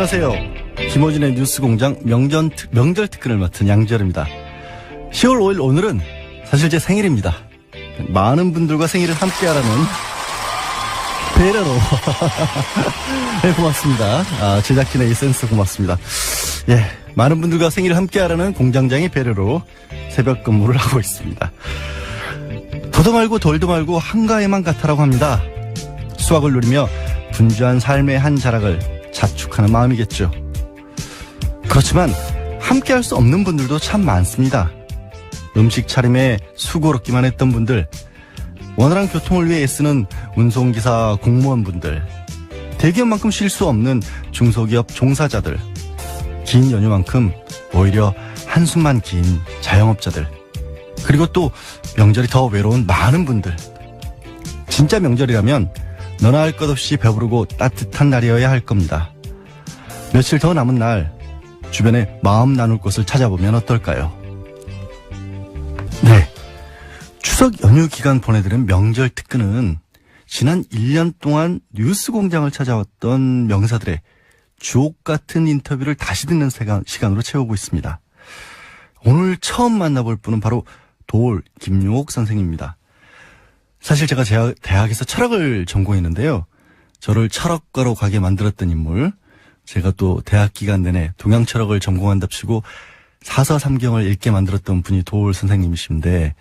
안녕하세요. 김호준의 뉴스공장 명절 특근을 맡은 양지열입니다. 10월 5일 오늘은 사실 제 생일입니다. 많은 분들과 생일을 함께하라는 배려로 네, 고맙습니다. 제작진의 이 센스 고맙습니다. 예, 많은 분들과 생일을 함께하라는 공장장의 배려로 새벽 근무를 하고 있습니다. 더도 말고 덜도 말고 한가해만 같아라고 합니다. 수확을 누리며 분주한 삶의 한 자락을 자축하는 마음이겠죠. 그렇지만 함께할 수 없는 분들도 참 많습니다. 음식 차림에 수고롭기만 했던 분들, 원활한 교통을 위해 애쓰는 운송기사 공무원분들, 대기업만큼 쉴 수 없는 중소기업 종사자들, 긴 연휴만큼 오히려 한숨만 긴 자영업자들, 그리고 또 명절이 더 외로운 많은 분들. 진짜 명절이라면 너나 할 것 없이 배부르고 따뜻한 날이어야 할 겁니다. 며칠 더 남은 날 주변에 마음 나눌 곳을 찾아보면 어떨까요? 네, 추석 연휴 기간 보내드린 명절 특근은 지난 1년 동안 뉴스공장을 찾아왔던 명사들의 주옥 같은 인터뷰를 다시 듣는 시간으로 채우고 있습니다. 오늘 처음 만나볼 분은 바로 도올 김용옥 선생님입니다. 사실 제가 대학에서 철학을 전공했는데요. 저를 철학과로 가게 만들었던 인물, 제가 또 대학 기간 내내 동양철학을 전공한답시고 사사삼경을 읽게 만들었던 분이 도올 선생님이신데,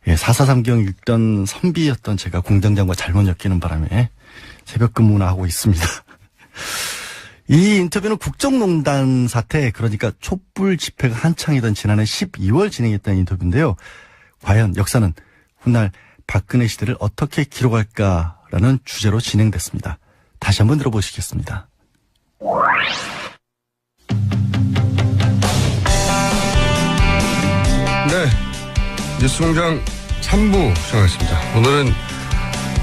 예, 사사삼경 읽던 선비였던 제가 공장장과 잘못 엮이는 바람에 새벽 근무나 하고 있습니다. 이 인터뷰는 국정농단 사태, 그러니까 촛불 집회가 한창이던 지난해 12월 진행했던 인터뷰인데요. 과연 역사는 훗날 박근혜 시대를 어떻게 기록할까라는 주제로 진행됐습니다. 다시 한번 들어보시겠습니다. 네, 뉴스공장 3부 시작하겠습니다. 오늘은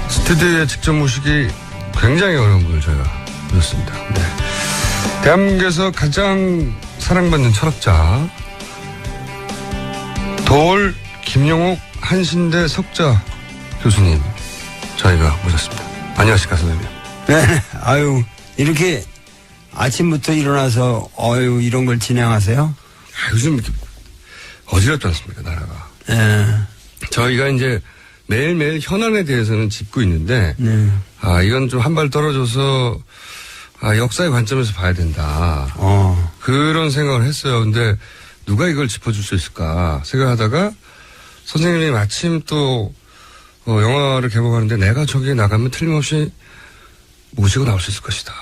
스튜디오에 직접 모시기 굉장히 어려운 분을 저희가 모셨습니다. 네. 대한민국에서 가장 사랑받는 철학자 도올 김용옥 한신대 석자 교수님 저희가 모셨습니다. 안녕하십니까 선생님. 네, 아유 이렇게 아침부터 일어나서 이런 걸 진행하세요? 요즘 이렇게 어지럽지 않습니까 나라가. 네. 저희가 이제 매일매일 현안에 대해서는 짚고 있는데 네. 이건 좀 한 발 떨어져서 역사의 관점에서 봐야 된다. 그런 생각을 했어요. 근데 누가 이걸 짚어줄 수 있을까 생각하다가 선생님이 마침 또 영화를 개봉하는데 내가 저기에 나가면 틀림없이 모시고 나올 수 있을 것이다.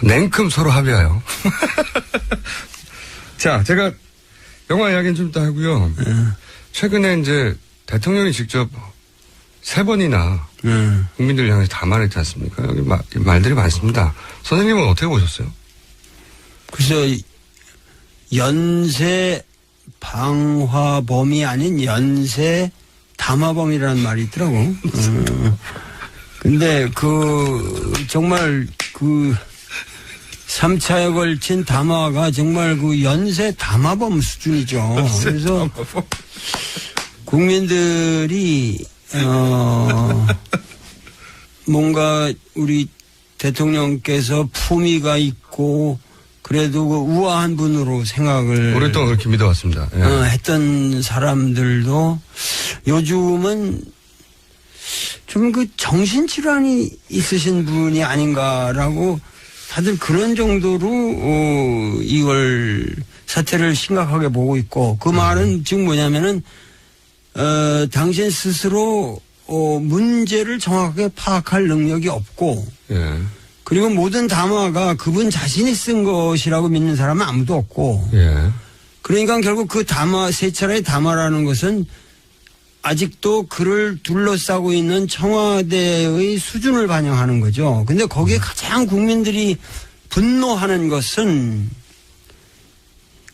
냉큼 서로 합의하여. 자, 제가 영화 이야기는 좀 이따 하고요. 최근에 이제 대통령이 직접 3번이나 국민들을 향해서 담아냈지 않습니까? 여기 말들이 많습니다. 선생님은 어떻게 보셨어요? 그래서 연쇄 방화범이 아닌 연쇄 담화범이라는 말이 있더라고. 근데 정말 3차에 걸친 담화가 정말 연쇄 담화범 수준이죠. 그래서 국민들이 뭔가 우리 대통령께서 품위가 있고 그래도 우아한 분으로 생각을 오랫동안 그렇게 믿어왔습니다. 예. 했던 사람들도 요즘은 좀 정신질환이 있으신 분이 아닌가라고 다들 그런 정도로 이걸 사태를 심각하게 보고 있고, 그 말은 지금 뭐냐면은 당신 스스로 문제를 정확하게 파악할 능력이 없고, 예. 그리고 모든 담화가 그분 자신이 쓴 것이라고 믿는 사람은 아무도 없고, 예. 그러니까 결국 그 담화, 세 차례의 담화라는 것은 아직도 그를 둘러싸고 있는 청와대의 수준을 반영하는 거죠. 근데 거기에 가장 국민들이 분노하는 것은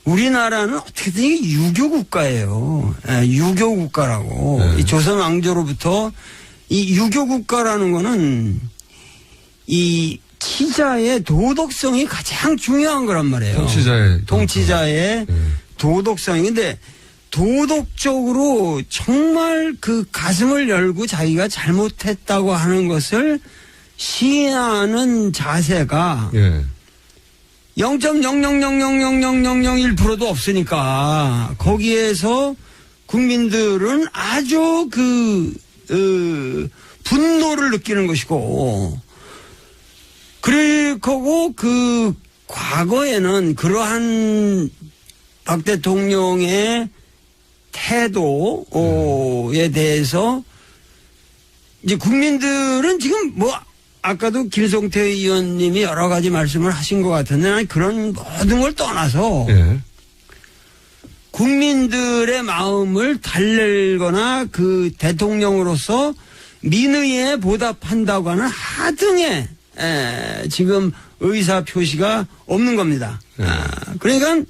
우리나라는 어떻게든 이게 유교국가예요. 유교국가라고. 이 조선 왕조로부터 이 유교국가라는 거는 이 치자의 도덕성이 가장 중요한 거란 말이에요. 통치자의 도덕성이. 근데 도덕적으로 정말 그 가슴을 열고 자기가 잘못했다고 하는 것을 시인하는 자세가 예. 0.000000001%도 없으니까 거기에서 국민들은 아주 분노를 느끼는 것이고, 그리고 과거에는 그러한 박 대통령의 태도에 대해서 이제 국민들은 지금 아까도 김성태 의원님이 여러 가지 말씀을 하신 것 같은데, 난 그런 모든 걸 떠나서 예. 국민들의 마음을 달랠거나 그 대통령으로서 민의에 보답한다고 하는 하등의 지금 의사 표시가 없는 겁니다. 그러니까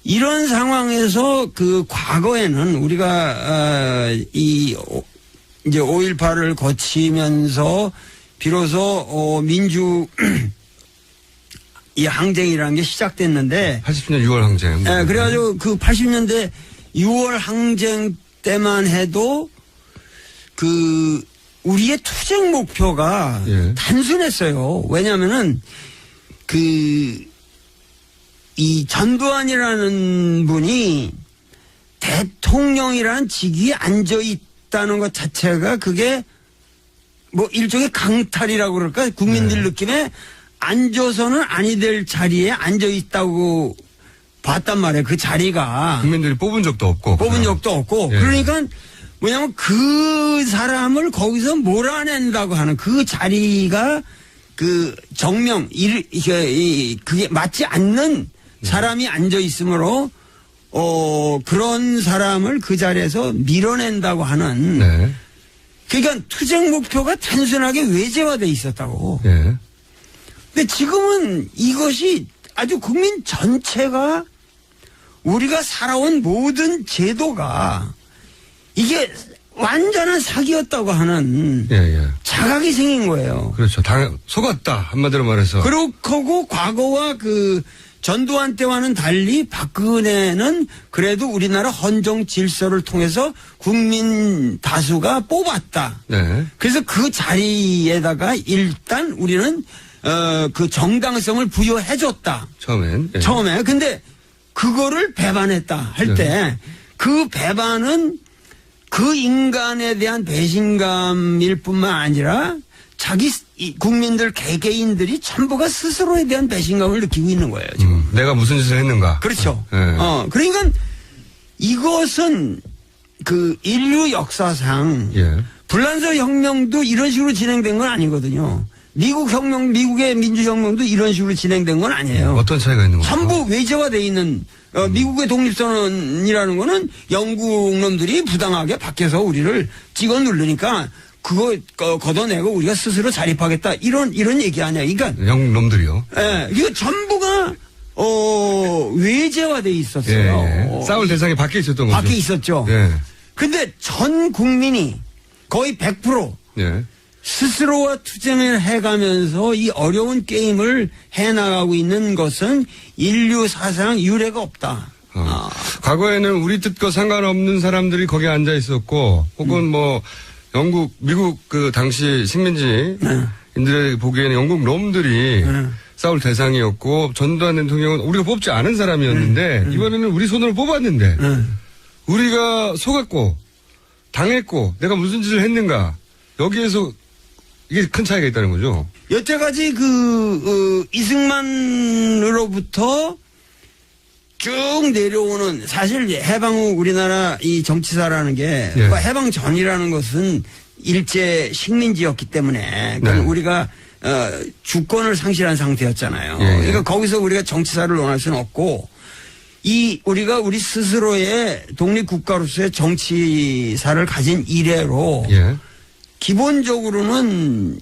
이런 상황에서 그 과거에는 우리가 이제 5.18을 거치면서 비로소 이 항쟁이라는 게 시작됐는데 80년 6월 항쟁. 그래가지고 그 80년대 6월 항쟁 때만 해도 우리의 투쟁 목표가 예. 단순했어요. 왜냐면은 이 전두환이라는 분이 대통령이라는 직위에 앉아 있다는 것 자체가 그게 일종의 강탈이라고 그럴까? 국민들 느낌에 앉아서는 아니 될 자리에 앉아 있다고 봤단 말이에요. 그 자리가. 국민들이 뽑은 적도 없고. 예. 그러니까 뭐냐면 그 사람을 거기서 몰아낸다고 하는 그 자리가 그게 맞지 않는 사람이 앉아 있으므로 그런 사람을 그 자리에서 밀어낸다고 하는. 네. 그러니까 투쟁 목표가 단순하게 외제화돼 있었다고. 예. 근데 지금은 이것이 아주 국민 전체가 우리가 살아온 모든 제도가 이게 완전한 사기였다고 하는 자각이 생긴 거예요. 그렇죠. 속았다. 한마디로 말해서. 그렇고 과거와 전두환 때와는 달리 박근혜는 그래도 우리나라 헌정 질서를 통해서 국민 다수가 뽑았다. 네. 그래서 그 자리에다가 일단 우리는 그 정당성을 부여해줬다. 처음엔. 예. 처음에. 근데 그거를 배반했다 할 때 그 배반은 그 인간에 대한 배신감일 뿐만 아니라 국민들 개개인들이 전부가 스스로에 대한 배신감을 느끼고 있는 거예요, 지금. 내가 무슨 짓을 했는가. 그렇죠. 예. 그러니까 이것은 인류 역사상 불란서 혁명도 이런 식으로 진행된 건 아니거든요. 미국의 민주혁명도 이런 식으로 진행된 건 아니에요. 어떤 차이가 있는 거죠? 전부 외제화되어 있는 미국의 독립선언이라는 거는 영국 놈들이 부당하게 밖에서 우리를 찍어 누르니까 그거 걷어내고 우리가 스스로 자립하겠다 이런 얘기 아니야. 그러니까 영국 놈들이요. 예, 이거 전부가 외제화되어 있었어요. 싸울 대상이 밖에 있었던 거죠. 밖에 있었죠. 예. 근데 전 국민이 거의 100% 스스로와 투쟁을 해가면서 이 어려운 게임을 해나가고 있는 것은 인류 사상 유례가 없다. 과거에는 우리 뜻과 상관없는 사람들이 거기에 앉아 있었고, 혹은 영국, 미국 당시 식민지인들의 보기에는 영국 놈들이 싸울 대상이었고, 전두환 대통령은 우리가 뽑지 않은 사람이었는데, 이번에는 우리 손으로 뽑았는데, 우리가 속았고, 당했고, 내가 무슨 짓을 했는가, 여기에서 이게 큰 차이가 있다는 거죠. 여태까지 이승만으로부터 쭉 내려오는 사실 해방 후 우리나라 이 정치사라는 게 해방 전이라는 것은 일제 식민지였기 때문에 우리가 주권을 상실한 상태였잖아요. 그러니까 거기서 우리가 정치사를 논할 수는 없고 우리가 우리 스스로의 독립국가로서의 정치사를 가진 이래로 기본적으로는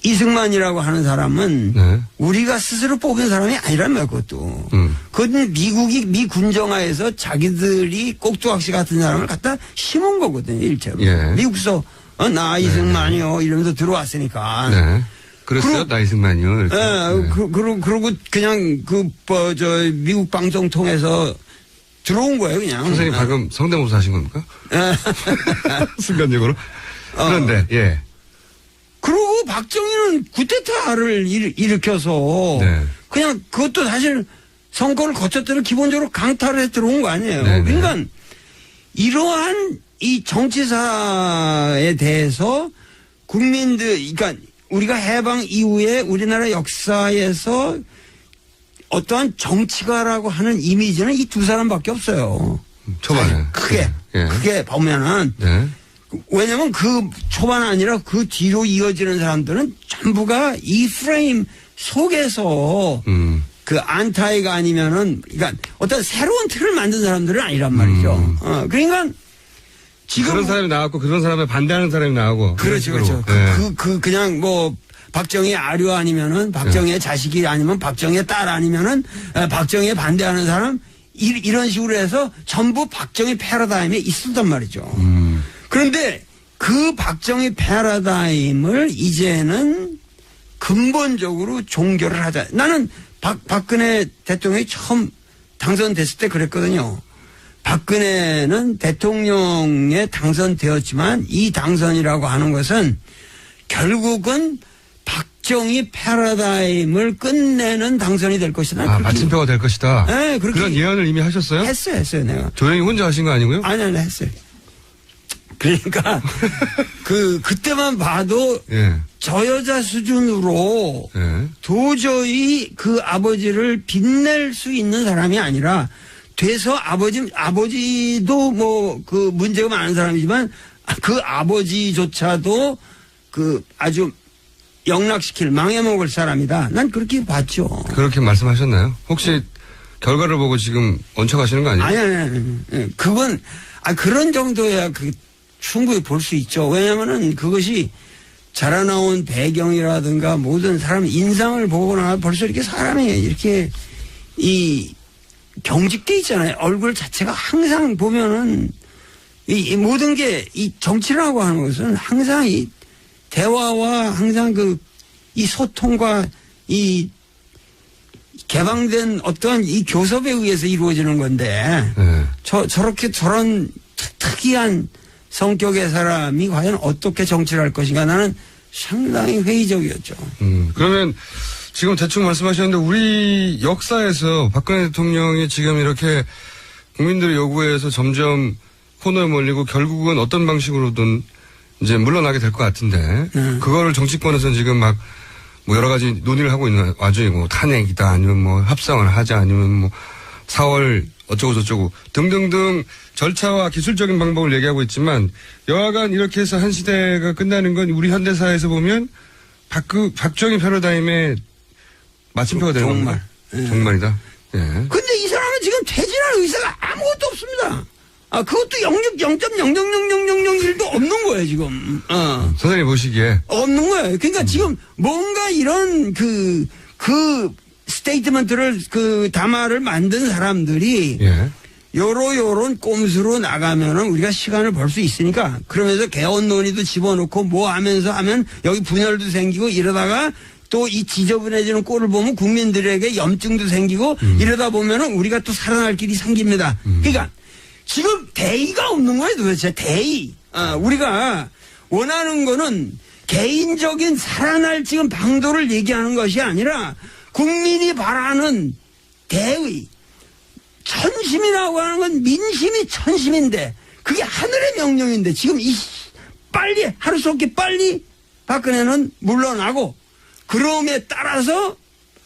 이승만이라고 하는 사람은 우리가 스스로 뽑은 사람이 아니란 말이야, 그것도. 그건 미 군정화에서 자기들이 꼭두각시 같은 사람을 갖다 심은 거거든요, 일체로. 미국서 나 이승만이요 이러면서 들어왔으니까. 그랬어요? 나 이승만이요? 그러고 그냥 미국 방송 통해서 들어온 거예요, 그냥. 선생님 방금 성대모사 하신 겁니까? 순간적으로. 그런데, 예. 그리고 박정희는 구테타를 일으켜서 네. 그냥 그것도 사실 선거를 거쳤더니 기본적으로 강탈을 해 들어온 거 아니에요. 네, 네. 그러니까 이러한 이 정치사에 대해서 국민들, 그러니까 우리가 해방 이후에 우리나라 역사에서 어떠한 정치가라고 하는 이미지는 이 두 사람밖에 없어요. 초반에. 크게 예. 크게 보면은 네. 왜냐면 그 초반 아니라 그 뒤로 이어지는 사람들은 전부가 이 프레임 속에서 그 안타이가 아니면은 그러니까 어떤 새로운 틀을 만든 사람들은 아니란 말이죠. 그러니까 지금 그런 사람이 나왔고 그런 사람에 반대하는 사람이 나오고. 그렇죠, 그런 식으로. 그렇죠. 네. 그냥 뭐 박정희 아류 아니면은 박정희의 자식이 아니면 박정희의 딸 아니면은 박정희에 반대하는 사람 이런 식으로 해서 전부 박정희 패러다임에 있었단 말이죠. 그런데 그 박정희 패러다임을 이제는 근본적으로 종결을 하자. 나는 박근혜 대통령이 처음 당선됐을 때 그랬거든요. 박근혜는 대통령에 당선되었지만 이 당선이라고 하는 것은 결국은 박정희 패러다임을 끝내는 당선이 될 것이다. 아, 마침표가 될 것이다. 네, 그렇게 그런 예언을 이미 하셨어요? 했어요, 내가. 조용히 혼자 하신 거 아니고요? 아니, 했어요. 그러니까, 그때만 봐도 예. 저 여자 수준으로 예. 도저히 그 아버지를 빛낼 수 있는 사람이 아니라 돼서 아버지도 뭐 그 문제가 많은 사람이지만 그 아버지조차도 그 아주 영락시킬 망해먹을 사람이다. 난 그렇게 봤죠. 그렇게 말씀하셨나요? 혹시 결과를 보고 지금 얹혀가시는 거 아니에요? 아니. 그건, 그런 정도야 충분히 볼 수 있죠. 왜냐면은 그것이 자라나온 배경이라든가 모든 사람 인상을 보거나 벌써 이렇게 사람이 이렇게 경직돼 있잖아요. 얼굴 자체가 항상 보면은 이 모든 게 이 정치라고 하는 것은 항상 이 대화와 항상 이 소통과 이 개방된 어떤 이 교섭에 의해서 이루어지는 건데 네. 저런 특이한 성격의 사람이 과연 어떻게 정치를 할 것인가 나는 상당히 회의적이었죠. 그러면 지금 대충 말씀하셨는데 우리 역사에서 박근혜 대통령이 지금 이렇게 국민들의 요구에서 점점 코너에 몰리고 결국은 어떤 방식으로든 이제 물러나게 될 것 같은데 그거를 정치권에서는 지금 막 뭐 여러 가지 논의를 하고 있는 와중이고 탄핵이다 아니면 뭐 협상을 하자 아니면 뭐 4월 어쩌고 저쩌고 등등등 절차와 기술적인 방법을 얘기하고 있지만 여하간 이렇게 해서 한 시대가 끝나는 건 우리 현대사에서 보면 박정희 패러다임의 마침표가 되는 정말. 겁니다. 정말이다. 예. 근데 이 사람은 지금 퇴진할 의사가 아무것도 없습니다. 그것도 0.0000001도 없는 거예요, 지금. 선생님 보시기에. 없는 거예요. 그러니까 지금 뭔가 이런 그 스테이트먼트를 담화를 만든 사람들이 예. 요런 꼼수로 나가면은 우리가 시간을 벌 수 있으니까 그러면서 개헌 논의도 집어넣고 뭐 하면서 하면 여기 분열도 생기고 이러다가 또 이 지저분해지는 꼴을 보면 국민들에게 염증도 생기고 이러다 보면은 우리가 또 살아날 길이 생깁니다. 그러니까 지금 대의가 없는 거예요, 도대체. 대의. 우리가 원하는 거는 개인적인 살아날 지금 방도를 얘기하는 것이 아니라 국민이 바라는 대의. 천심이라고 하는 건 민심이 천심인데 그게 하늘의 명령인데 지금 빨리 하루속히 빨리 박근혜는 물러나고 그럼에 따라서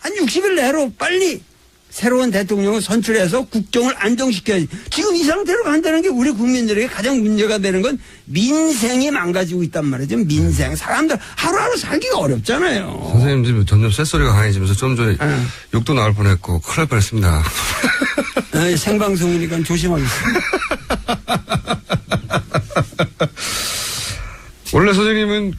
한 60일 내로 빨리 새로운 대통령을 선출해서 국정을 안정시켜야지. 지금 이 상태로 간다는 게 우리 국민들에게 가장 문제가 되는 건 민생이 망가지고 있단 말이죠. 민생. 사람들 하루하루 살기가 어렵잖아요. 선생님 지금 점점 쇳소리가 강해지면서 좀 전에 욕도 나올 뻔했고 큰일 날 뻔했습니다. 생방송이니까 조심하겠습니다. 원래 선생님은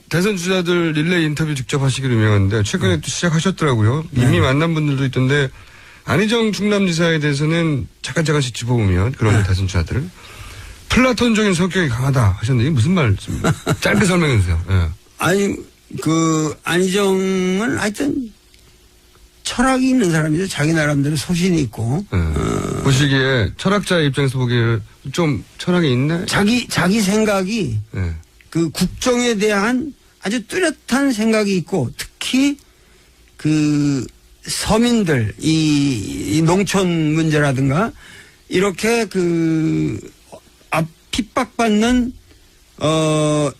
대선 주자들 릴레이 인터뷰 직접 하시기로 유명한데 최근에 또 시작하셨더라고요. 이미 만난 분들도 있던데 안희정 충남지사에 대해서는 잠깐씩 짚어보면 그런 대선 주자들을 플라톤적인 성격이 강하다 하셨는데 이게 무슨 말씀입니까? 짧게 설명해 주세요. 예. 아니 안희정은 하여튼 철학이 있는 사람이죠. 자기 나름대로 소신이 있고. 보시기에 철학자의 입장에서 보기에 좀 철학이 있네? 자기 생각이 예. 그 국정에 대한 아주 뚜렷한 생각이 있고 특히 그 서민들 이 농촌 문제라든가 이렇게 그 핍박받는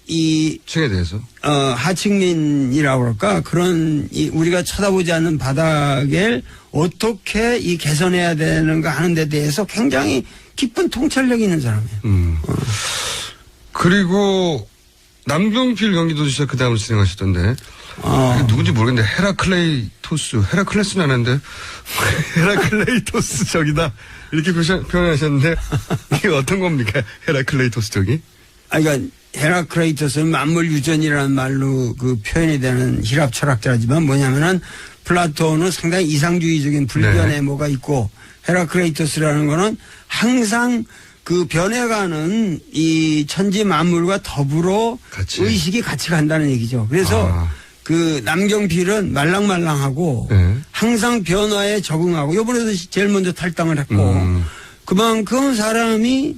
이 층에 대해서 하층민이라고 그럴까 그런 우리가 쳐다보지 않는 바닥을 어떻게 이 개선해야 되는가 하는 데 대해서 굉장히 깊은 통찰력이 있는 사람이에요. 그리고 남경필 경기도지사 그 다음을 진행하시던데 그게 누군지 모르겠는데 헤라클레스는 아는데 헤라클레이토스 적이다 이렇게 표현하셨는데 이게 어떤 겁니까? 헤라클레이토스 적이? 그러니까 헤라클레이토스는 만물유전이라는 말로 그 표현이 되는 히랍 철학자지만 뭐냐면은 플라톤은 상당히 이상주의적인 불변의 뭐가 있고 헤라클레이토스라는 거는 항상 그 변해가는 이 천지 만물과 더불어 의식이 같이 간다는 얘기죠. 그래서 그 남경필은 말랑말랑하고 항상 변화에 적응하고 요번에도 제일 먼저 탈당을 했고 그만큼 사람이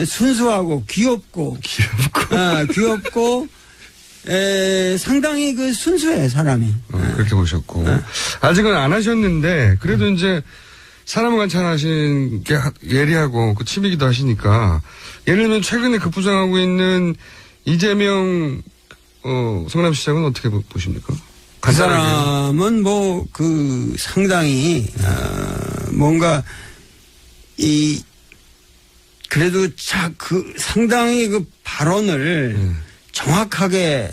순수하고 귀엽고 상당히 그 순수해 사람이. 그렇게 보셨고 아직은 안 하셨는데 그래도 이제 사람을 관찰하시는 게 예리하고 그 취미기도 하시니까 예를 들면 최근에 급부상하고 있는 이재명 성남시장은 어떻게 보십니까? 그 사람은 뭐 그 상당히 뭔가 그래도 그 상당히 그 발언을 정확하게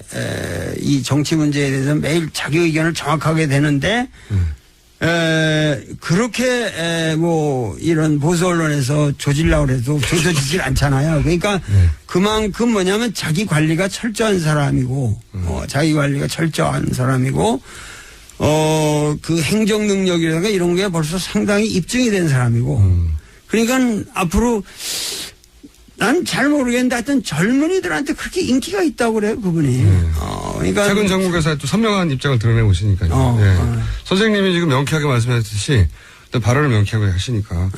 이 정치 문제에 대해서 매일 자기 의견을 정확하게 되는데 그렇게 뭐 이런 보수 언론에서 조질라고 해도 조져지질 않잖아요. 그러니까 그만큼 뭐냐면 자기 관리가 철저한 사람이고 자기 관리가 철저한 사람이고 그 행정 능력이라든가 이런 게 벌써 상당히 입증이 된 사람이고 그러니까 앞으로 난 잘 모르겠는데 하여튼 젊은이들한테 그렇게 인기가 있다고 그래요, 그분이. 그러니까 최근 정국에서 또 선명한 입장을 드러내고 있으니까요. 선생님이 지금 명쾌하게 말씀하셨듯이 발언을 명쾌하게 하시니까.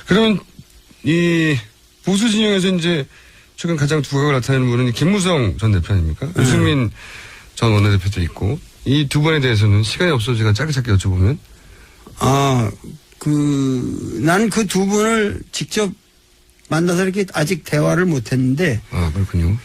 그러면 이 보수 진영에서 이제 최근 가장 두각을 나타내는 분은 김무성 전 대표 아닙니까? 유승민 전 원내대표도 있고 이 두 분에 대해서는 시간이 없어서 제가 짧게 여쭤보면 난 그 두 분을 직접 만나서 이렇게 아직 대화를 못 했는데. 그렇군요.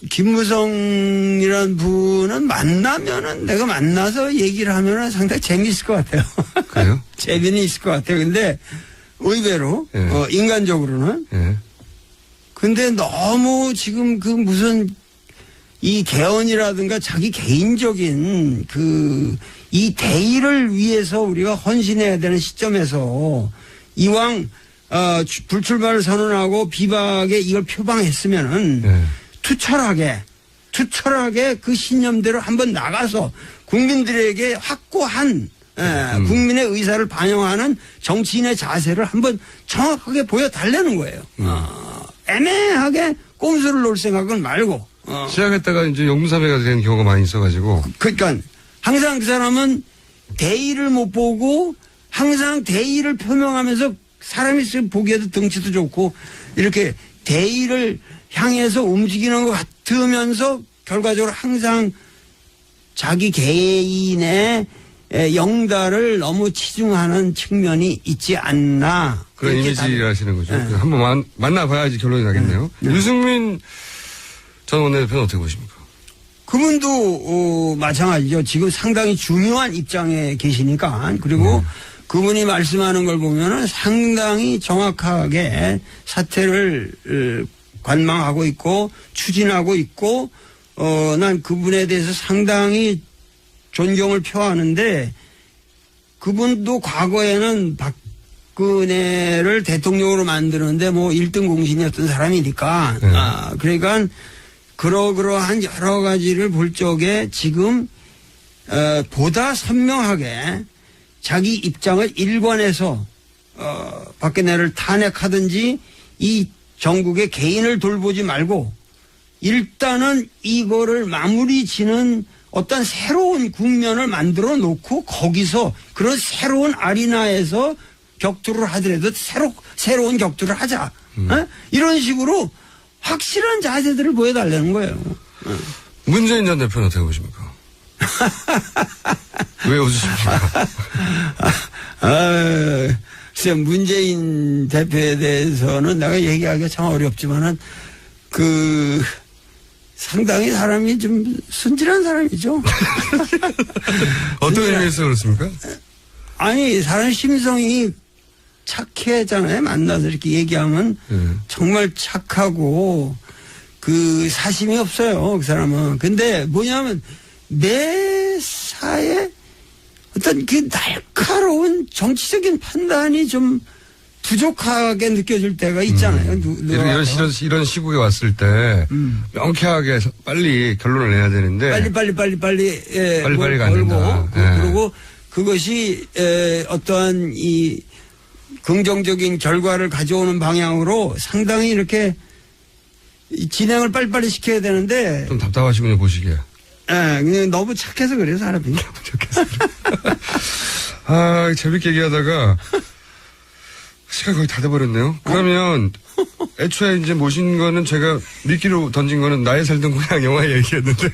김무성이라는 분은 만나면은 내가 만나서 얘기를 하면은 상당히 재미있을 것 같아요. 그래요? 재미는 있을 것 같아요. 근데 의외로, 인간적으로는. 근데 너무 지금 그 무슨 이 개헌이라든가 자기 개인적인 이 대의를 위해서 우리가 헌신해야 되는 시점에서 이왕 불출마를 선언하고 비박에 이걸 표방했으면은 투철하게 그 신념대로 한번 나가서 국민들에게 확고한 국민의 의사를 반영하는 정치인의 자세를 한번 정확하게 보여달라는 거예요. 애매하게 꼼수를 놓을 생각은 말고. 시작했다가 이제 용무사배가 된 경우가 많이 있어가지고. 그러니까 항상 그 사람은 대의를 못 보고 항상 대의를 표명하면서 사람이 보기에도 덩치도 좋고 이렇게 대의를 향해서 움직이는 것 같으면서 결과적으로 항상 자기 개인의 영달을 너무 치중하는 측면이 있지 않나. 그런 이미지를 하시는 거죠. 한번 만나봐야지 결론이 나겠네요. 유승민 전 원내대표는 어떻게 보십니까? 그분도 마찬가지죠. 지금 상당히 중요한 입장에 계시니까. 그리고 그분이 말씀하는 걸 보면은 상당히 정확하게 사태를 관망하고 있고 추진하고 있고 난 그분에 대해서 상당히 존경을 표하는데 그분도 과거에는 박근혜를 대통령으로 만드는데 뭐 1등 공신이었던 사람이니까 그러니까 그러한 여러 가지를 볼 적에 지금 보다 선명하게 자기 입장을 일관해서 박근혜를 탄핵하든지 이 전국의 개인을 돌보지 말고 일단은 이거를 마무리 지는 어떤 새로운 국면을 만들어 놓고 거기서 그런 새로운 아리나에서 격투를 하더라도 새로운 격투를 하자. 이런 식으로 확실한 자세들을 보여달라는 거예요. 문재인 전 대표는 어떻게 보십니까? 왜 웃으십니까? 글쎄, 문재인 대표에 대해서는 내가 얘기하기가 참 어렵지만은, 상당히 사람이 좀 순진한 사람이죠. 어떤 의미에서 그렇습니까? 아니, 사람 심성이 착해잖아요. 만나서 이렇게 얘기하면 정말 착하고 사심이 없어요. 그 사람은. 근데 뭐냐면 매사에 어떤 날카로운 정치적인 판단이 좀 부족하게 느껴질 때가 있잖아요. 이런 시국에 왔을 때 명쾌하게 빨리 결론을 내야 되는데 빨리 예, 빨리가 안 된다. 그리고 그것이 어떠한 이 긍정적인 결과를 가져오는 방향으로 상당히 이렇게 진행을 빨리빨리 시켜야 되는데 좀 답답하시군요, 보시기에. 예, 그냥 너무 착해서 그래요, 사람이. 재밌게 얘기하다가 시간 거의 다 돼버렸네요. 그러면 애초에 이제 모신 거는 제가 미끼로 던진 거는 나의 살던 고향 영화 얘기였는데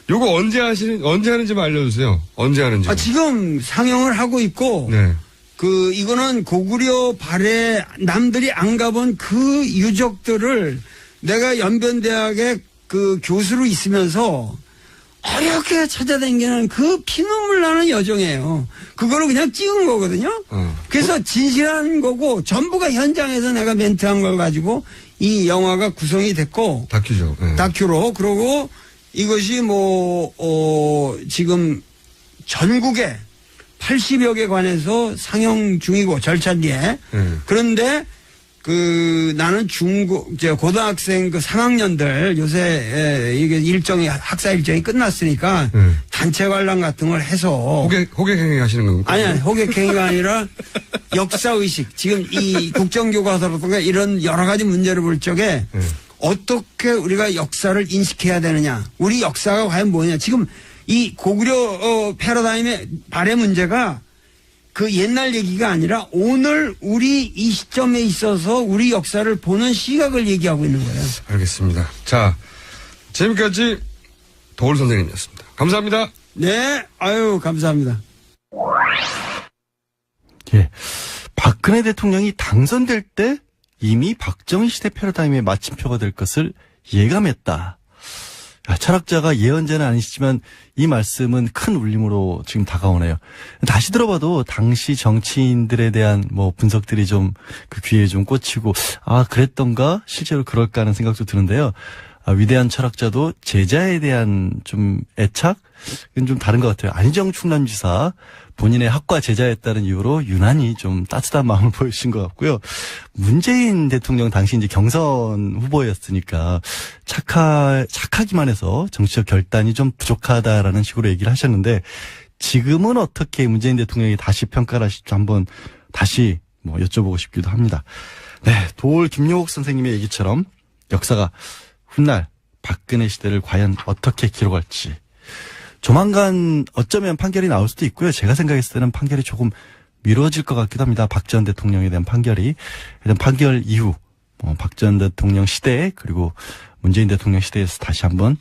요거 언제 하는지만 알려주세요. 언제 하는지. 지금 상영을 하고 있고 네. 이거는 고구려 발에 남들이 안 가본 그 유적들을 내가 연변대학의 교수로 있으면서 어렵게 찾아다니는 그 피눈물 나는 여정이에요. 그거를 그냥 찍은 거거든요. 그래서 진실한 거고 전부가 현장에서 내가 멘트한 걸 가지고 이 영화가 구성이 됐고 다큐죠. 네. 다큐로. 그러고 이것이 지금 전국에 80여 개 관에서 상영 중이고 절차 뒤에. 그런데 나는 고등학생 3학년들 요새 이게 학사 일정이 끝났으니까 단체 관람 같은 걸 해서. 호객행위 하시는 겁니까? 아니, 호객행위가 아니라 역사의식. 지금 이 국정교과서라든가 이런 여러 가지 문제를 볼 적에 어떻게 우리가 역사를 인식해야 되느냐. 우리 역사가 과연 뭐냐. 지금 이 고구려 패러다임의 발의 문제가 옛날 얘기가 아니라 오늘 우리 이 시점에 있어서 우리 역사를 보는 시각을 얘기하고 있는 거예요. 알겠습니다. 자, 지금까지 도올 선생님이었습니다. 감사합니다. 네, 감사합니다. 예. 박근혜 대통령이 당선될 때 이미 박정희 시대 패러다임의 마침표가 될 것을 예감했다. 철학자가 예언자는 아니시지만 이 말씀은 큰 울림으로 지금 다가오네요. 다시 들어봐도 당시 정치인들에 대한 분석들이 좀 귀에 좀 꽂히고 그랬던가 실제로 그럴까 하는 생각도 드는데요. 위대한 철학자도 제자에 대한 좀 애착? 이건 좀 다른 것 같아요. 안희정 충남지사 본인의 학과 제자였다는 이유로 유난히 좀 따뜻한 마음을 보여주신 것 같고요. 문재인 대통령 당시 이제 경선 후보였으니까 착하기만 해서 정치적 결단이 좀 부족하다라는 식으로 얘기를 하셨는데 지금은 어떻게 문재인 대통령이 다시 평가를 하실지 한번 다시 여쭤보고 싶기도 합니다. 네, 도올 김용옥 선생님의 얘기처럼 역사가 훗날 박근혜 시대를 과연 어떻게 기록할지 조만간 어쩌면 판결이 나올 수도 있고요. 제가 생각했을 때는 판결이 조금 미뤄질 것 같기도 합니다. 박 전 대통령에 대한 판결이. 일단 판결 이후 박 전 대통령 시대 그리고 문재인 대통령 시대에서 다시 한번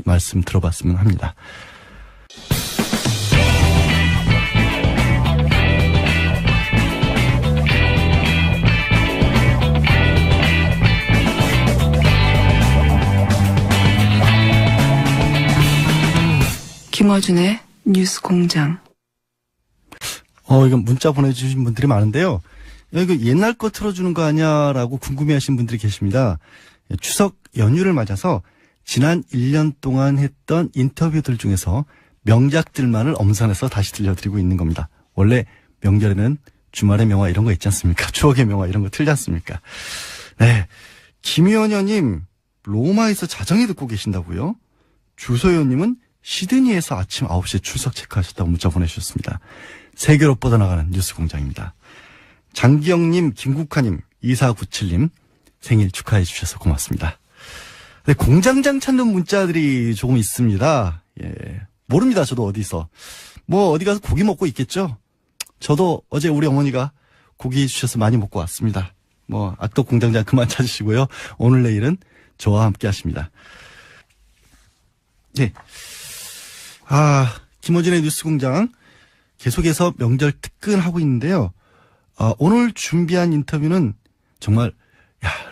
말씀 들어봤으면 합니다. 김어준의 뉴스 공장. 이건 문자 보내주신 분들이 많은데요. 이거 옛날 거 틀어주는 거 아니야라고 궁금해하시는 분들이 계십니다. 추석 연휴를 맞아서 지난 1년 동안 했던 인터뷰들 중에서 명작들만을 엄선해서 다시 들려드리고 있는 겁니다. 원래 명절에는 주말의 명화 이런 거 있지 않습니까? 추억의 명화 이런 거 틀지 않습니까? 네. 김효녀님, 로마에서 자정에 듣고 계신다고요? 주소연님은 시드니에서 아침 9시에 출석 체크하셨다고 문자 보내주셨습니다. 세계로 뻗어나가는 뉴스 공장입니다. 장기영님, 김국화님, 2497님 생일 축하해 주셔서 고맙습니다. 네, 공장장 찾는 문자들이 조금 있습니다. 예, 모릅니다. 저도 어디서. 어디 가서 고기 먹고 있겠죠? 저도 어제 우리 어머니가 고기 주셔서 많이 먹고 왔습니다. 악덕 공장장 그만 찾으시고요. 오늘 내일은 저와 함께 하십니다. 네. 김어준의 뉴스공장 계속해서 명절 특근하고 있는데요. 오늘 준비한 인터뷰는 정말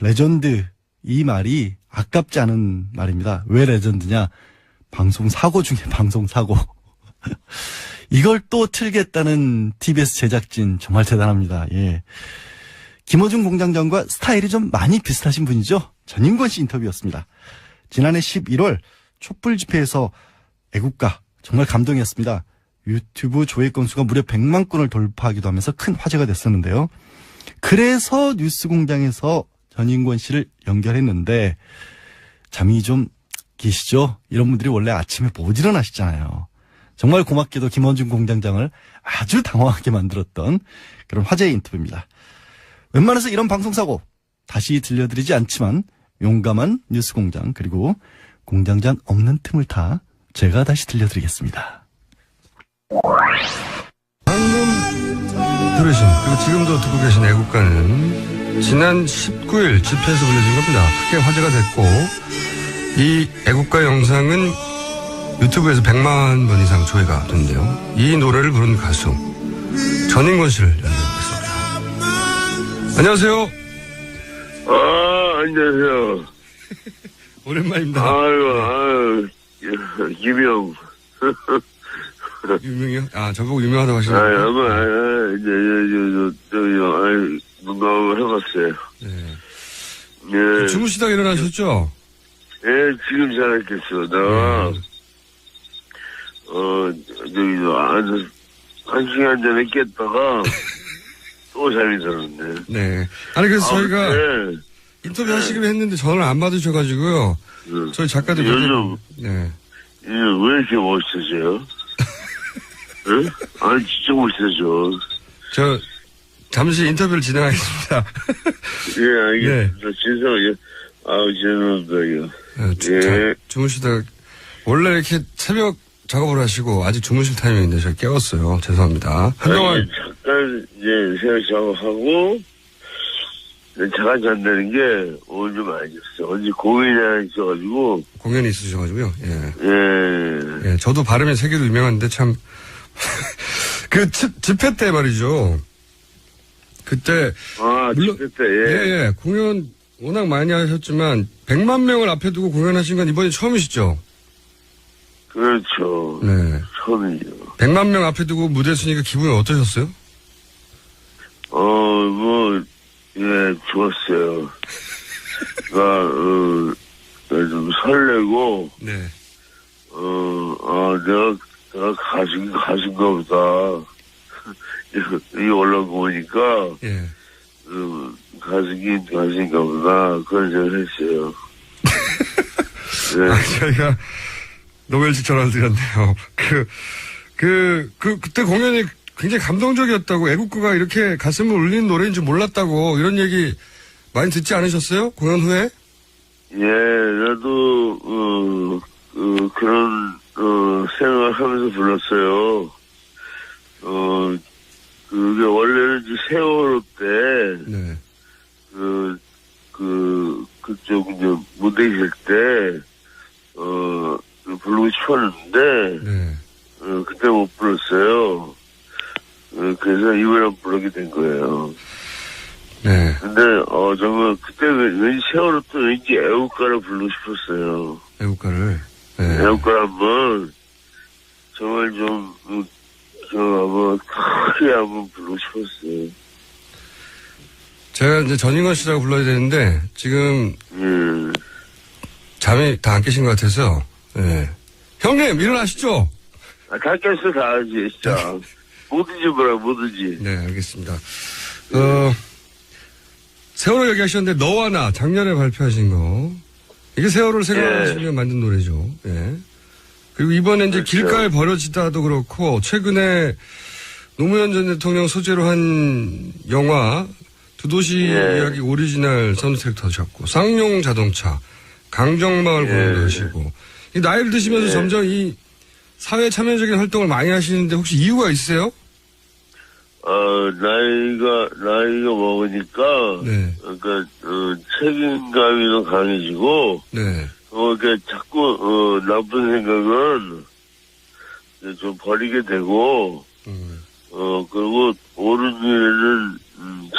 레전드, 이 말이 아깝지 않은 말입니다. 왜 레전드냐? 방송 사고 중에 방송 사고. 이걸 또 틀겠다는 TBS 제작진 정말 대단합니다. 예. 김어준 공장장과 스타일이 좀 많이 비슷하신 분이죠. 전인권 씨 인터뷰였습니다. 지난해 11월 촛불 집회에서 애국가 정말 감동이었습니다. 유튜브 조회 건수가 무려 100만 건을 돌파하기도 하면서 큰 화제가 됐었는데요. 그래서 뉴스공장에서 전인권 씨를 연결했는데 잠이 좀 계시죠? 이런 분들이 원래 아침에 못 일어나시잖아요. 정말 고맙게도 김어준 공장장을 아주 당황하게 만들었던 그런 화제의 인터뷰입니다. 웬만해서 이런 방송사고 다시 들려드리지 않지만 용감한 뉴스공장 그리고 공장장 없는 틈을 타 제가 다시 들려드리겠습니다. 방금 들으신 그리고 지금도 듣고 계신 애국가는 지난 19일 집회에서 불려진 겁니다. 크게 화제가 됐고 이 애국가 영상은 유튜브에서 100만 번 이상 조회가 됐는데요. 이 노래를 부른 가수 전인권 씨를 연결하겠습니다. 안녕하세요. 안녕하세요. 오랜만입니다. 아유, 유명. 유명이요? 저보고 유명하다고 하시는 농담을 해봤어요. 네. 예. 주무시다가 일어나셨죠? 예, 지금 잘했겠어. 내가, 한 시간 전에 깼다가, 또 잠이 들었네. 네. 그래서 저희가 네. 인터뷰 하시기로 했는데 전화를 안 받으셔가지고요. 저희 작가들 요즘, 네. 왜 이렇게 멋있으세요? 응? 진짜 멋있으셔. 저 잠시 인터뷰를 진행하겠습니다. 예, 알겠습니다. 네. 죄송합니다. 예. 주무시다가 원래 이렇게 새벽 작업을 하시고 아직 주무실 타이밍인데 제가 깨웠어요. 죄송합니다. 한동안 잠깐 새벽 작업하고 잠깐 잔다는 게 오늘 좀 알겠어요. 언제 공연이 하나 있어가지고. 공연이 있으셔가지고요. 예. 예. 예. 저도 발음이 세계로 유명한데 참 그 집회 때 말이죠. 그때 집회 때 예. 공연 워낙 많이 하셨지만 100만 명을 앞에 두고 공연하신 건 이번이 처음이시죠? 그렇죠. 네. 처음이죠. 100만 명 앞에 두고 무대 서니까 기분이 어떠셨어요? 좋았어요. 좀 설레고, 네. 내가 가수인가 보다. 이 올라온 거 보니까, 예. 가수인가 보다. 그런 생각을 했어요. 네. 저희가 너무 일찍 전화를 드렸네요. 그때 공연이 굉장히 감동적이었다고, 애국가가 이렇게 가슴을 울리는 노래인 줄 몰랐다고, 이런 얘기 많이 듣지 않으셨어요? 공연 후에? 예, 나도, 그런, 생각을 하면서 불렀어요. 그게 원래는 이제 세월호 때, 네. 그쪽 이제 무대 있을 때, 부르고 싶었는데, 네. 그때 못 불렀어요. 그래서 이번에 부르게 된 거예요. 네. 근데, 정말 그때 왠지 세월호 때 왠지 애국가를 부르고 싶었어요. 애국가를. 네. 애국가 한번, 정말 좀, 한번 크게 한번 부르고 싶었어요. 제가 이제 전인권 씨라고 불러야 되는데, 지금, 잠이 다 안 깨신 것 같아서, 예. 형님, 일어나시죠? 다 깼어, 다 하지, 진짜. 뭐든지 뭐든지. 네, 알겠습니다. 세월호 얘기하셨는데, 너와 나, 작년에 발표하신 거. 이게 세월호를 생각하시면 만든 노래죠. 예. 그리고 이번에 이제 그렇죠. 길가에 버려지다도 그렇고, 최근에 노무현 전 대통령 소재로 한 영화, 두 도시 이야기 오리지널 사운드 트랙도 하셨고, 쌍용 자동차, 강정마을 공연도 하시고, 이 나이를 드시면서 점점 이 사회 참여적인 활동을 많이 하시는데 혹시 이유가 있으세요? 나이가 먹으니까, 네. 그러니까, 책임감이 더 강해지고, 네. 그러니까 자꾸, 나쁜 생각은 좀 버리게 되고, 그리고 옳은 일을,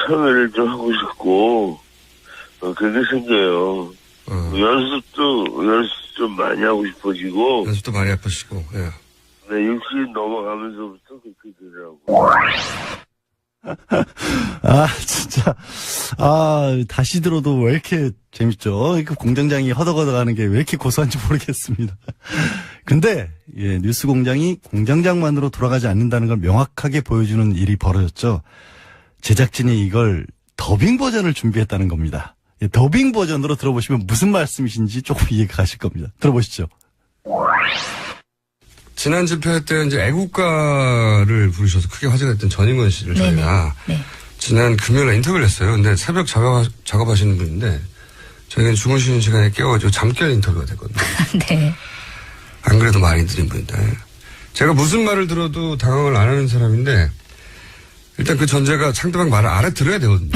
참여를 좀 하고 싶고, 그게 생겨요. 연습도 좀 많이 하고 싶어지고, 연습도 많이 아프시고, 예. 네, 60 넘어가면서부터 그렇게 되더라고. 진짜. 다시 들어도 왜 이렇게 재밌죠? 그 공장장이 허덕허덕 하는 게 왜 이렇게 고소한지 모르겠습니다. 근데, 예, 뉴스 공장이 공장장만으로 돌아가지 않는다는 걸 명확하게 보여주는 일이 벌어졌죠. 제작진이 이걸 더빙 버전을 준비했다는 겁니다. 예, 더빙 버전으로 들어보시면 무슨 말씀이신지 조금 이해가 가실 겁니다. 들어보시죠. 지난 집회 때 이제 애국가를 부르셔서 크게 화제가 됐던 전인권 씨를 저희가 지난 금요일에 인터뷰를 했어요. 근데 새벽 작업하시는 분인데 저희가 주무시는 시간에 깨워가지고 잠결 인터뷰가 됐거든요. 네. 안 그래도 많이 드린 분인데 제가 무슨 말을 들어도 당황을 안 하는 사람인데 일단 그 전제가 상대방 말을 알아들어야 되거든요.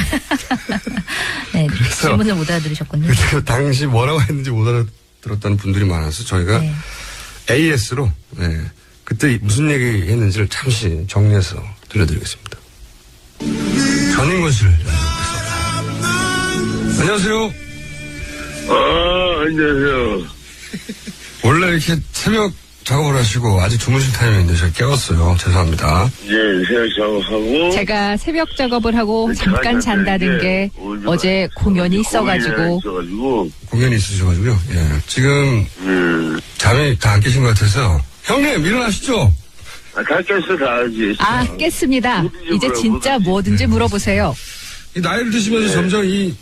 네. 그래서 질문을 못 알아들으셨군요. 그때 당시 뭐라고 했는지 못 알아들었다는 분들이 많아서 저희가 네. AS로 그때 무슨 얘기 했는지를 잠시 정리해서 들려드리겠습니다. 전인권 씨를 안녕하세요. 안녕하세요. 원래 이렇게 새벽 작업을 하시고 아직 주무실 타이밍인데 제가 깨웠어요. 죄송합니다. 네, 새벽 작업하고. 제가 새벽 작업을 하고 잠깐 잔다는 게 어제 공연이 있어가지고. 공연이 있으셔가지고요. 예. 지금 잠이 다 안 깨신 것 같아서 형님 일어나시죠. 다 깼어, 다 알지. 깼습니다. 이제 진짜 뭐든지 물어보세요. 이 나이를 드시면서 점점 이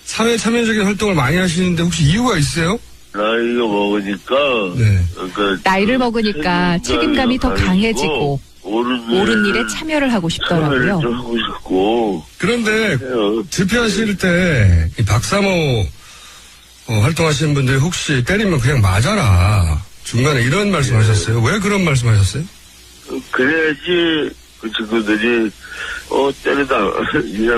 사회 참여적인 활동을 많이 하시는데 혹시 이유가 있으세요? 나이가 먹으니까. 네. 그러니까 나이를 먹으니까 책임감이 더 강해지고 옳은 일에 참여를 하고 싶더라고요. 좀 하고 싶고. 그런데 집회하실 때 이 박사모 활동하시는 분들이 혹시 때리면 그냥 맞아라. 중간에 이런 말씀하셨어요. 왜 그런 말씀하셨어요? 그래야지 그 친구들이 때리다.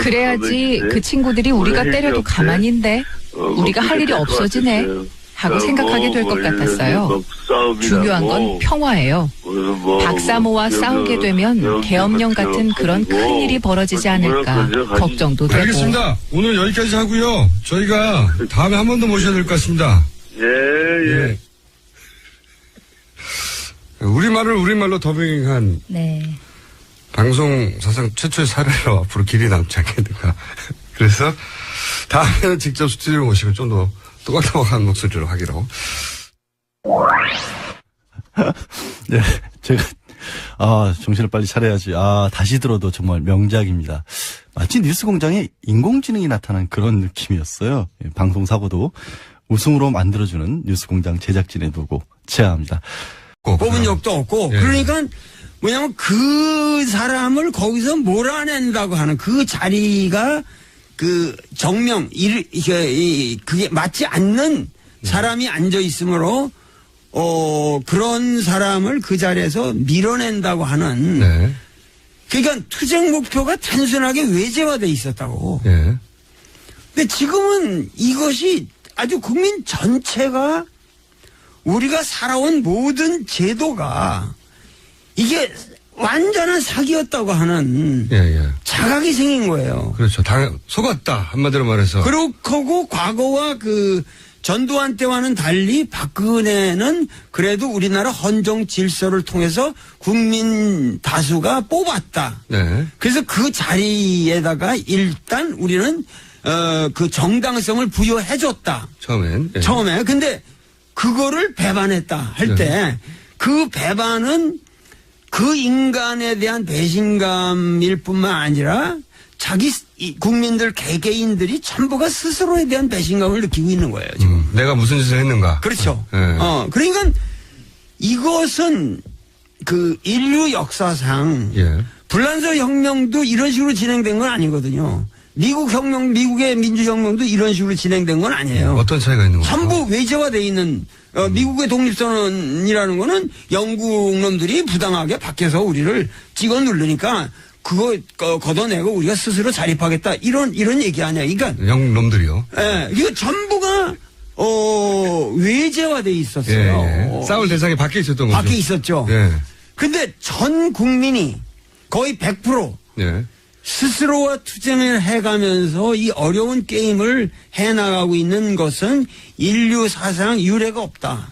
그래야지 그 친구들이 우리가 때려도 가만인데 우리가 할 일이 없어지네 하고 생각하게 될 것 같았어요. 중요한 건 평화예요. 박사모와 싸우게 되면 계엄령 같은 그런 큰 일이 벌어지지 않을까 걱정도 되고. 알겠습니다. 오늘 여기까지 하고요. 저희가 다음에 한 번 더 모셔야 될 것 같습니다. 예. 우리말을 우리말로 더빙한 네. 방송 사상 최초의 사례로 앞으로 길이 남지 않겠는가. 그래서 다음에는 직접 스튜디오에 모시고 좀 더 또박또박한 목소리로 하기로. 네, 제가 정신을 빨리 차려야지. 다시 들어도 정말 명작입니다. 마치 뉴스공장에 인공지능이 나타난 그런 느낌이었어요. 예, 방송사고도 웃음으로 만들어주는 뉴스공장 제작진에 두고 제안합니다. 뽑은 적도 없고 그러니까 뭐냐면 그 사람을 거기서 몰아낸다고 하는 그 자리가 그 정명 그게 맞지 않는 사람이 앉아 있으므로 그런 사람을 그 자리에서 밀어낸다고 하는 그러니까 투쟁 목표가 단순하게 외제화돼 있었다고. 근데 지금은 이것이 아주 국민 전체가 우리가 살아온 모든 제도가 이게 완전한 사기였다고 하는 자각이 생긴 거예요. 그렇죠. 속았다. 한마디로 말해서. 그렇고 과거와 그 전두환 때와는 달리 박근혜는 그래도 우리나라 헌정 질서를 통해서 국민 다수가 뽑았다. 그래서 그 자리에다가 일단 우리는 그 정당성을 부여해줬다. 처음에. 근데 그거를 배반했다 할 때 그 배반은 그 인간에 대한 배신감일 뿐만 아니라 자기 국민들 개개인들이 전부가 스스로에 대한 배신감을 느끼고 있는 거예요. 지금. 내가 무슨 짓을 했는가. 그렇죠. 그러니까 이것은 그 인류 역사상 불란서 혁명도 이런 식으로 진행된 건 아니거든요. 미국의 민주혁명도 이런 식으로 진행된 건 아니에요. 어떤 차이가 있는 거죠? 전부 외제화되어 있는 미국의 독립선언이라는 거는 영국 놈들이 부당하게 밖에서 우리를 찍어 누르니까 그거 걷어내고 우리가 스스로 자립하겠다. 이런 얘기 아니야. 그러니까. 영놈들이요. 예, 이거 전부가, 외재화돼 있었어요. 예, 예. 싸울 대상이 밖에 있었던 거죠. 밖에 있었죠. 예. 근데 전 국민이 거의 100% 예. 스스로와 투쟁을 해가면서 이 어려운 게임을 해나가고 있는 것은 인류 사상 유례가 없다.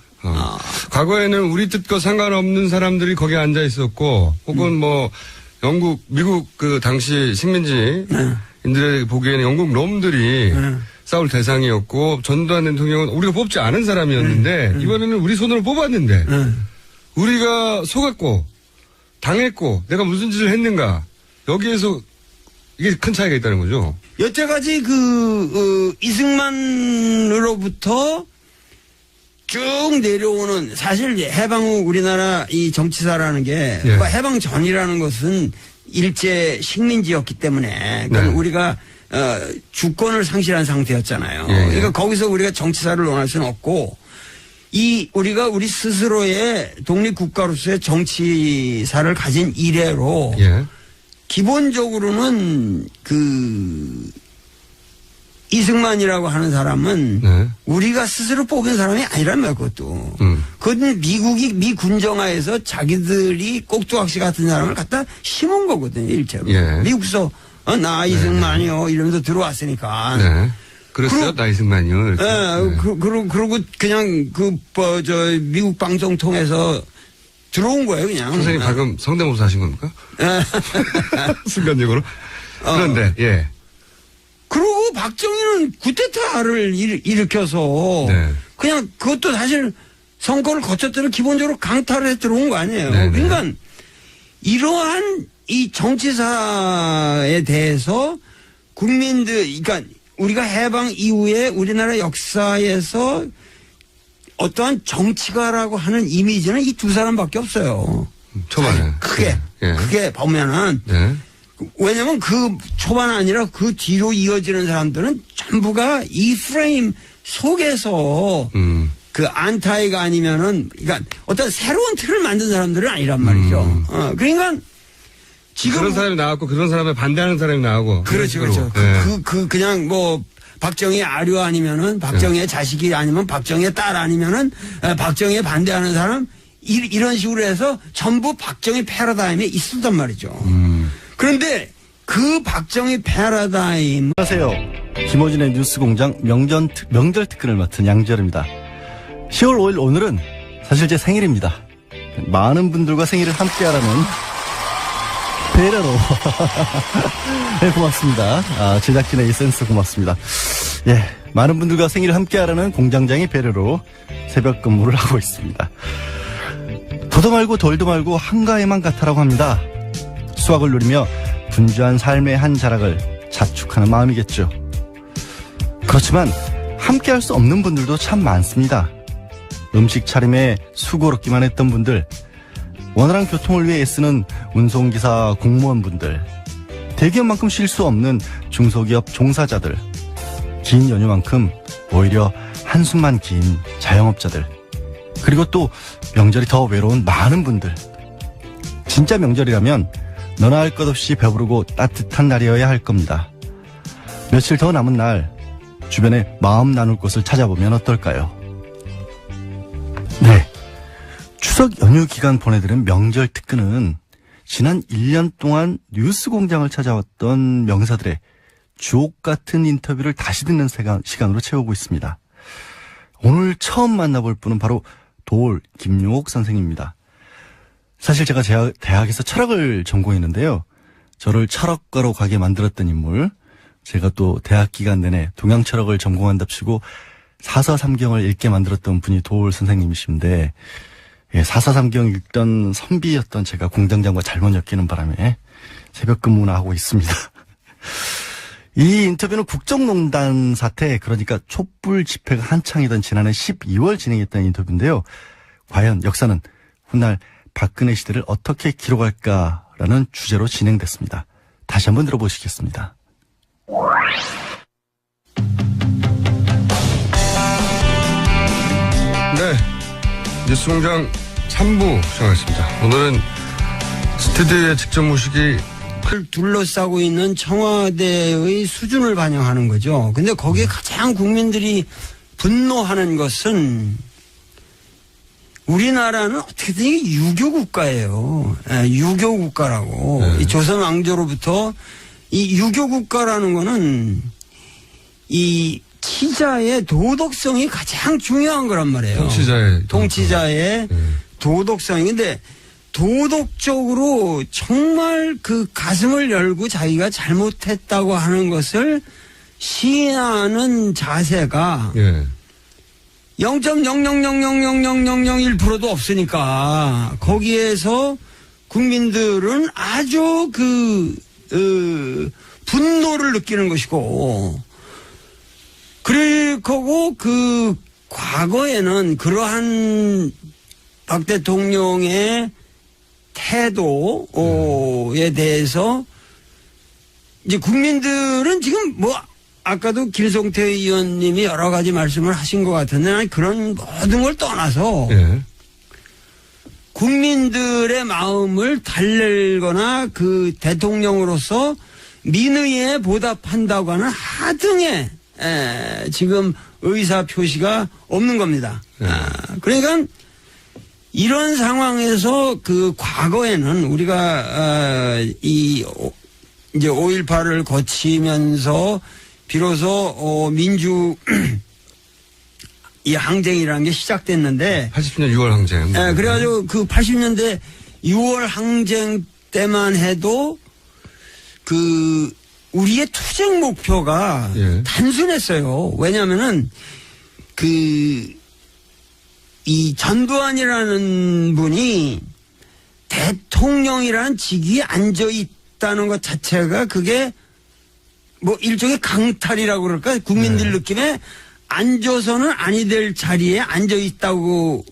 과거에는 우리 뜻과 상관없는 사람들이 거기에 앉아 있었고, 혹은 뭐, 미국 그 당시 식민지인들의 보기에는 영국 놈들이 싸울 대상이었고, 전두환 대통령은 우리가 뽑지 않은 사람이었는데, 이번에는 우리 손으로 뽑았는데, 우리가 속았고, 당했고, 내가 무슨 짓을 했는가, 여기에서 이게 큰 차이가 있다는 거죠. 여태까지 이승만으로부터 쭉 내려오는 사실 해방 후 우리나라 이 정치사라는 게 예. 해방 전이라는 것은 일제 식민지였기 때문에 네. 우리가 주권을 상실한 상태였잖아요. 예, 예. 그러니까 거기서 우리가 정치사를 논할 수는 없고 우리가 우리 스스로의 독립국가로서의 정치사를 가진 이래로 예. 기본적으로는 이승만이라고 하는 사람은 네. 우리가 스스로 뽑은 사람이 아니란 말이야, 그것도. 그건 미 군정화에서 자기들이 꼭두각시 같은 사람을 갖다 심은 거거든요, 일체로. 예. 미국서, 나 이승만이요, 이러면서 들어왔으니까. 네. 그랬어요, 나 이승만이요. 이렇게. 네. 그러고 그냥 미국 방송 통해서 들어온 거예요, 그냥. 선생님 방금 성대모사 하신 겁니까? 순간적으로. 그런데, 예. 그리고 박정희는 쿠데타를 일으켜서 네. 그냥 그것도 사실 선거를 거쳤더니 기본적으로 강탈을 해 들어온 거 아니에요. 네, 네. 그러니까 이러한 이 정치사에 대해서 그러니까 우리가 해방 이후에 우리나라 역사에서 어떠한 정치가라고 하는 이미지는 이 두 사람밖에 없어요. 초반에. 크게 보면은. 네. 왜냐면 그 초반 아니라 그 뒤로 이어지는 사람들은 전부가 이 프레임 속에서 그 안타이가 아니면은 그러니까 어떤 새로운 틀을 만든 사람들은 아니란 말이죠. 그러니까 지금 그런 사람이 나왔고 그런 사람에 반대하는 사람이 나오고. 그렇죠. 네. 그냥 뭐 박정희 아류 아니면은 박정희의 자식이 아니면 박정희의 딸 아니면은 박정희에 반대하는 사람 이런 식으로 해서 전부 박정희 패러다임에 있었단 말이죠. 그런데 그 박정희 패러다임. 안녕하세요. 김호준의 뉴스공장 명절 특근을 맡은 양지열입니다. 10월 5일 오늘은 사실 제 생일입니다. 많은 분들과 생일을 함께하라는 배려로. 네, 고맙습니다. 제작진의 이 센스 고맙습니다. 예, 많은 분들과 생일을 함께하라는 공장장의 배려로 새벽 근무를 하고 있습니다. 더도 말고 덜도 말고 한가해만 같아라고 합니다. 수확을 누리며 분주한 삶의 한 자락을 자축하는 마음이겠죠. 그렇지만 함께할 수 없는 분들도 참 많습니다. 음식 차림에 수고롭기만 했던 분들, 원활한 교통을 위해 애쓰는 운송기사 공무원분들, 대기업만큼 쉴 수 없는 중소기업 종사자들, 긴 연휴만큼 오히려 한숨만 긴 자영업자들, 그리고 또 명절이 더 외로운 많은 분들. 진짜 명절이라면 너나 할 것 없이 배부르고 따뜻한 날이어야 할 겁니다. 며칠 더 남은 날 주변에 마음 나눌 곳을 찾아보면 어떨까요? 네, 추석 연휴 기간 보내드린 명절 특근은 지난 1년 동안 뉴스공장을 찾아왔던 명사들의 주옥 같은 인터뷰를 다시 듣는 시간으로 채우고 있습니다. 오늘 처음 만나볼 분은 바로 도올 김용옥 선생입니다. 사실 제가 대학에서 철학을 전공했는데요. 저를 철학과로 가게 만들었던 인물, 제가 또 대학 기간 내내 동양 철학을 전공한답시고 사사삼경을 읽게 만들었던 분이 도올 선생님이신데, 예, 사사삼경 읽던 선비였던 제가 공장장과 잘못 엮이는 바람에 새벽 근무나 하고 있습니다. 이 인터뷰는 국정농단 사태, 그러니까 촛불 집회가 한창이던 지난해 12월 진행했던 인터뷰인데요. 과연 역사는 훗날 박근혜 시대를 어떻게 기록할까라는 주제로 진행됐습니다. 다시 한번 들어보시겠습니다. 네. 뉴스공장 3부 시작하겠습니다. 오늘은 스튜디오에 직접 모시기 둘러싸고 있는 청와대의 수준을 반영하는 거죠. 근데 거기에 가장 국민들이 분노하는 것은 우리나라는 어떻게든 이게 유교 국가예요. 유교 국가라고. 이 조선 왕조로부터 이 유교 국가라는 거는 이 치자의 도덕성이 가장 중요한 거란 말이에요. 통치자의 도덕성이. 근데 도덕적으로 정말 그 가슴을 열고 자기가 잘못했다고 하는 것을 시인하는 자세가 0.000000001%도 없으니까 거기에서 국민들은 아주 분노를 느끼는 것이고, 그리고 그 과거에는 그러한 박 대통령의 태도에 대해서 이제 국민들은 지금 뭐 아까도 길송태 의원님이 여러 가지 말씀을 하신 것 같은데 그런 모든 걸 떠나서 국민들의 마음을 달랠거나 그 대통령으로서 민의에 보답한다고 하는 하등의 지금 의사 표시가 없는 겁니다. 그러니까 이런 상황에서 그 과거에는 우리가 이제 5.18을 거치면서 비로소 민주 이 항쟁이라는 게 시작됐는데 80년 6월 항쟁. 그래가지고 그 80년대 6월 항쟁 때만 해도 그 우리의 투쟁 목표가 단순했어요. 왜냐하면은 이 전두환이라는 분이 대통령이라는 직위에 앉아 있다는 것 자체가 그게 뭐 일종의 강탈이라고 그럴까? 국민들 느낌에 앉아서는 아니 될 자리에 앉아 있다고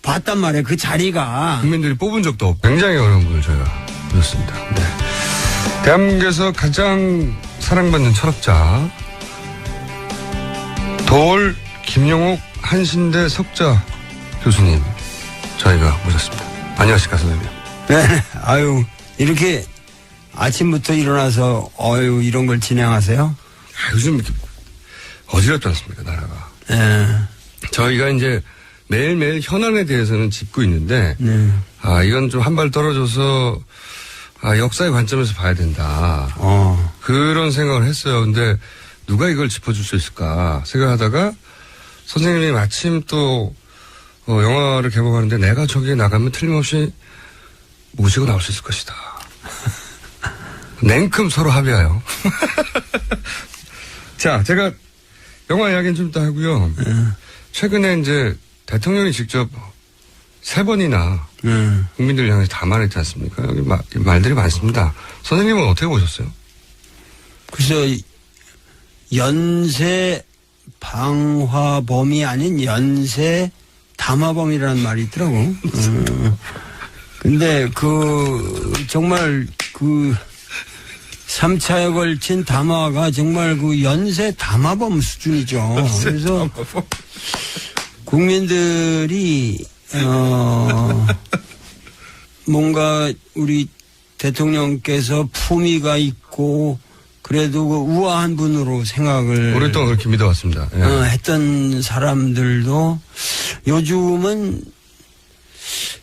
봤단 말이에요. 그 자리가. 국민들이 뽑은 적도 없고 굉장히 어려운 분을 저희가 모셨습니다. 네. 대한민국에서 가장 사랑받는 철학자 도올 김영옥 한신대 석자 교수님 저희가 모셨습니다. 안녕하십니까 선생님. 네. 아유 이렇게 아침부터 일어나서 이런 걸 진행하세요? 요즘 이렇게 어지럽지 않습니까 나라가. 저희가 이제 매일매일 현안에 대해서는 짚고 있는데 이건 좀 한 발 떨어져서 역사의 관점에서 봐야 된다. 그런 생각을 했어요. 근데 누가 이걸 짚어줄 수 있을까 생각하다가 선생님이 마침 또 영화를 개봉하는데 내가 저기에 나가면 틀림없이 모시고 나올 수 있을 것이다. 냉큼 서로 합의하여. 자, 제가 영화 이야기는 좀 이따 하고요. 최근에 이제 대통령이 직접 3번이나 국민들을 향해서 담아냈지 않습니까? 여기 말들이 많습니다. 선생님은 어떻게 보셨어요? 글쎄요, 연쇄 방화범이 아닌 연쇄 담화범이라는 말이 있더라고. 근데 정말 3차에 걸친 담화가 정말 연쇄 담화범 수준이죠. 그래서 국민들이 뭔가 우리 대통령께서 품위가 있고 그래도 우아한 분으로 생각을 오랫동안 그렇게 믿어왔습니다. 했던 사람들도 요즘은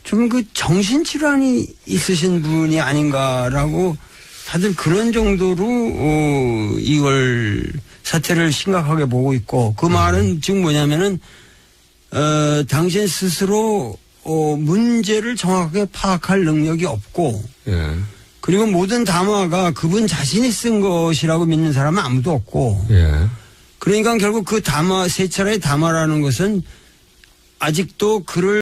좀 정신질환이 있으신 분이 아닌가라고 다들 그런 정도로 이걸 사태를 심각하게 보고 있고 그 말은 지금 뭐냐면은 당신 스스로 문제를 정확하게 파악할 능력이 없고 그리고 모든 담화가 그분 자신이 쓴 것이라고 믿는 사람은 아무도 없고 그러니까 결국 그 담화 세 차례의 담화라는 것은 아직도 글을